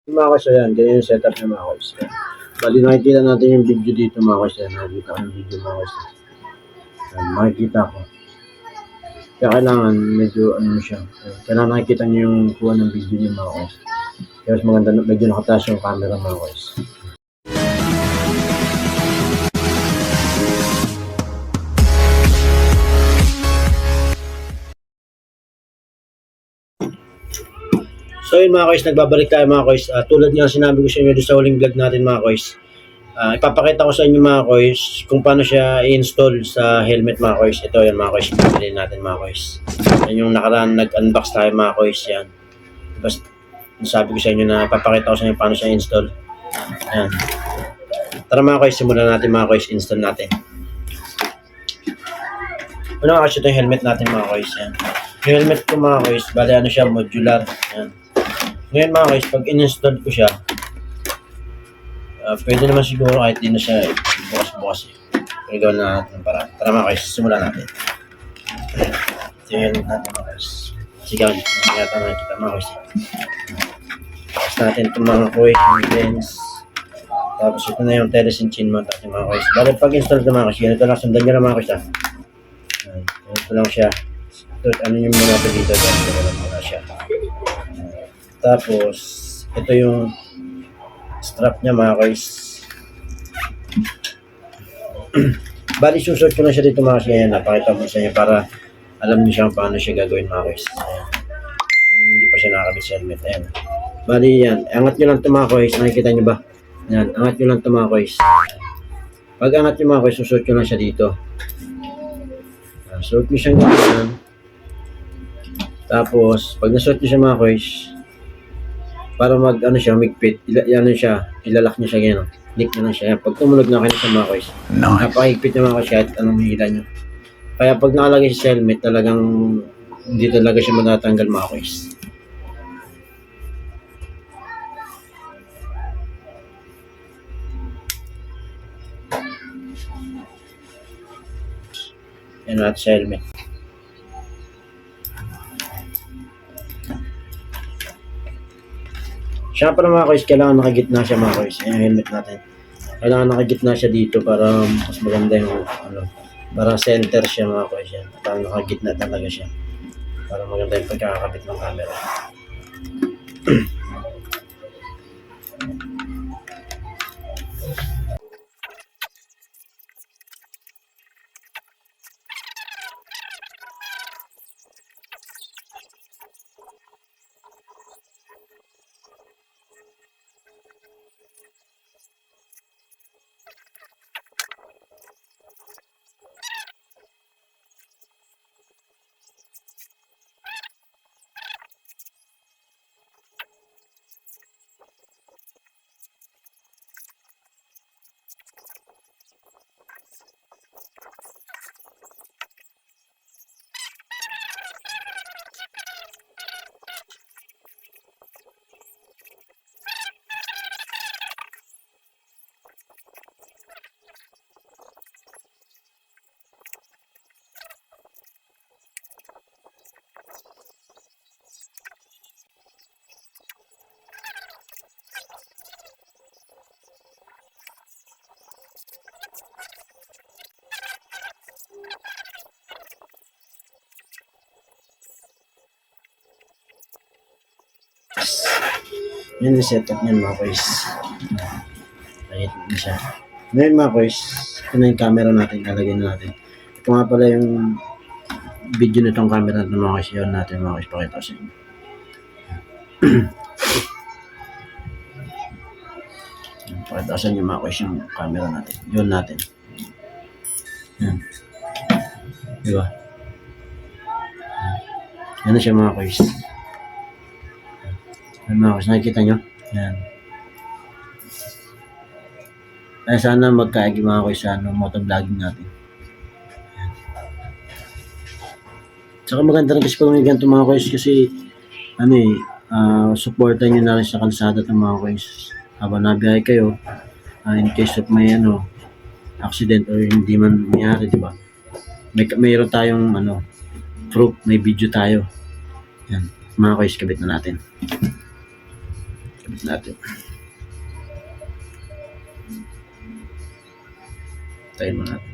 Mga kasi yan, ganyan yung setup niya mga kasi. Bali nakikita natin yung video dito mga kasi. Nakikita ko yung video mga kasi. Makikita ko. Kaya kailangan medyo ano siya. Kailangan nakikita niyo yung kuha ng video niya mga kasi. Kaya mas maganda, medyo nakataas yung camera mga kasi. So yun mga kois, nagbabalik tayo mga kois. Tulad nga sinabi ko sa inyo sa huling vlog natin mga kois. Ipapakita ko sa inyo mga kois kung paano siya i-install sa helmet mga kois. Ito yan mga kois, pipili natin mga kois. Yan yung nakaraan nag-unbox tayo mga kois yan. Basta sabi ko sa inyo na ipapakita ko sa inyo paano siya i-install. Ayan. Tara mga kois, simulan natin mga kois, install natin. Una kasi ito yung helmet natin mga kois. Yan. Yung helmet ko mga kois, bali ano siya, modular. Yan. Ngayon mga guys, pag in-install ko siya, pwede naman siguro kahit di na siya bukas-bukas eh. Pero gawin na natin ng paraan. Tara mga guys, simulan natin. Ito yung helmet natin mga guys. Sigaw, hindi yata nakikita mga guys. Tapos natin itong mga kuwait, yung lens. Tapos ito na yung telesin chin mount natin mga guys. Bali pag install ito mga guys, ganito lang, sundan nyo lang mga guys. Ganito lang siya. Ito, ano yung muna ito dito, ganito lang muna siya. Tapos, ito yung strap niya mga guys. Bali, susot ko na siya dito mga guys. Ayan, napakita mo sa inyo para alam niyo siya paano siya gagawin mga guys. Ayan. Hindi pa siya nakakabit sa helmet. Ayan. Bali, yan. Angat nyo lang ito mga guys. Nakikita nyo ba? Ayan, angat nyo lang ito mga guys. Pag angat nyo mga guys, susot ko lang siya dito. Susot nyo siyang ganyan. Tapos, pag nasuot nyo siya mga guys, para mag ano siya, migpit, ano siya, ilalak niya siya ganyan. Click na lang siya. Pag tumunog na kayo sa mga kois, napakahigpit na mga kois kahit anong hila nyo. Kaya pag nakalagay sa helmet, talagang hindi talaga siya matatanggal mga kois. Yan natin sa helmet. Siyempre mga kois, kailangan nakagitna siya mga kois. Yung helmet natin. Kailangan nakagitna siya dito para mas maganda yung ano, para center siya mga kois. Yan. Para nakagitna talaga siya. Para maganda yung pagkakakabit ng camera. Yan yung setup niyan mga kois. Ayun na siya. Ngayon mga kois, ito na yung camera natin. Lalagay na natin. Ito nga pala yung video na itong camera natin mga kois. Yun natin mga kois. Pakita ko sa inyo. Pakita ko sa inyo mga kois yung camera natin. Yun natin. Yan. Diba? Yan na siya mga kois. Yan mga kois. Nakikita nyo? Yan. Kaya sana magkaigi mga kois sa motovlogging natin. Saka maganda rin kasi pag may ganito mga kois kasi ano supportan nyo na rin sa kalsada ng mga kois. Habang nabiyahe kayo, in case of may accident or hindi man nangyari, di ba? Mayroon tayong proof, may video tayo. Yan, mga kois, kabit na natin. Kabit natin. Tayo mo natin.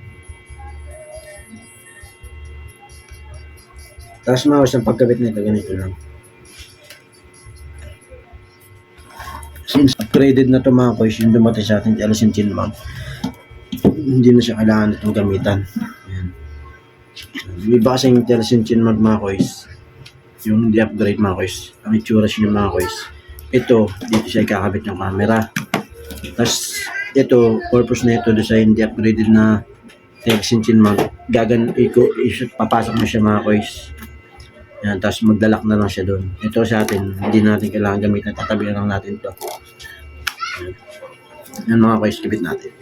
Tapos mga guys, ang pagkabit nito, ganito lang. Since upgraded na ito mga guys, yung dumating sa ating Alice Chin mount, hindi na siya kailangan itong gamitan. Ayan. May basing Alice Chin mount mga guys, yung hindi upgrade mga guys. Ang itsura siya mga guys. Ito, dito siya ikakabit yung camera. Tapos, ito, purpose na ito doon sa hindi upgraded na Alice Chin mount. Papasok mo siya mga guys. Yan, tapos magdalak na lang siya doon. Ito sa atin, hindi natin kailangan gamitin. Tatabi na lang natin ito. Yan mga guys, kabit natin.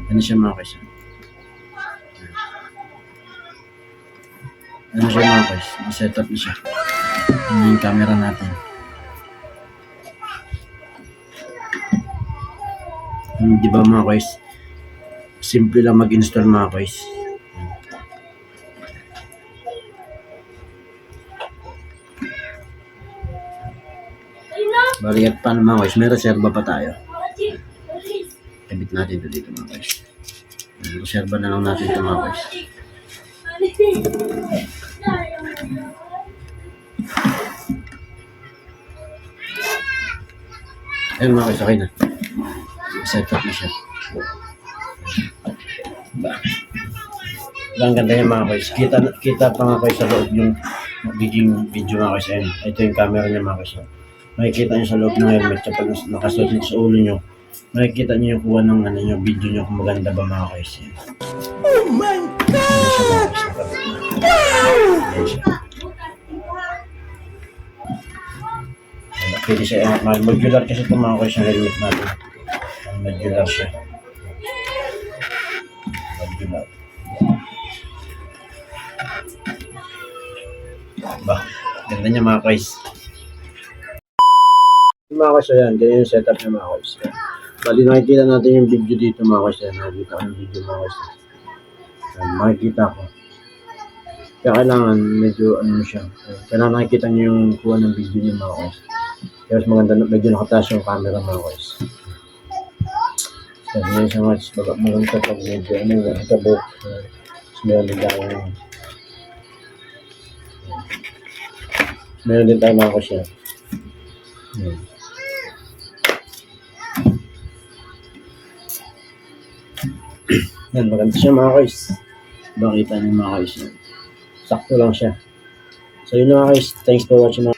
Ano siya mga guys? Ano siya mga guys? Set up na siya. Ano yung camera natin? Di ba mga guys? Simple lang mag-install mga guys. Bali at paano mga guys? May reserva pa tayo. Kabit natin ito dito mga guys. Reserva na lang natin ito mga guys. Ayun mga guys, okay na. Set up na siya. Ang ganda niya mga guys. Kita pa mga guys sa loob yung video mga guys. Ayun. Ito yung camera niya mga guys. Makikita niyo sa loob ng helmet kapag nakasuot niyo sa ulo niyo. Makikita niyo yung kuha ng ano niyo, video niyo kung maganda ba mga guys. Yan. Oh my God! Ayan siya. Pwede siya modular kasi ito mga guys yung helmet natin. Modular siya. Modular. Ba, ganda niya mga guys. Mga guys, ayan, ganyan yung setup niya mga guys. Bali nakikita natin yung video dito mga guys. Nakikita ko yung video mga guys. Makikita ko. Kaya kailangan medyo ano siya. Kailangan nakikita niyo yung kuha ng video niya mga guys. Kaya mas maganda, medyo nakataas yung camera mga guys. So, ganyan siya mga guys. Baga maganda pag medyo ano yung nakabok. Meron din tayo. Meron din tayo mga guys yan. Yan, maganda siya mga guys. Bakita niyo mga guys yan. Sakto lang siya. So yun mga guys, thanks for watching.